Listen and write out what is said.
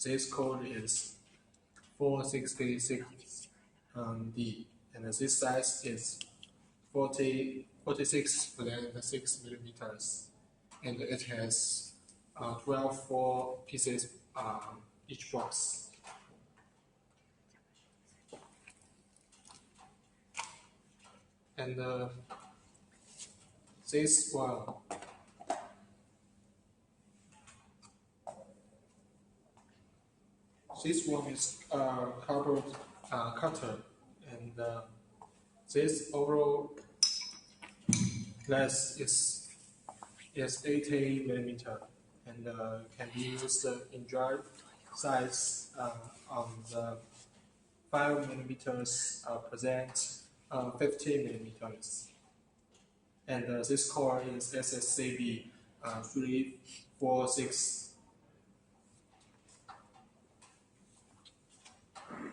this code is 466 D, and this size is 46.6 millimeters, and it has 12 4 pieces each box. And this one. This one is cardboard cutter, and this overall length is 80 millimeter, and can be used in dry size on the 5 millimeters present 50 millimeters. And this core is SSCB 346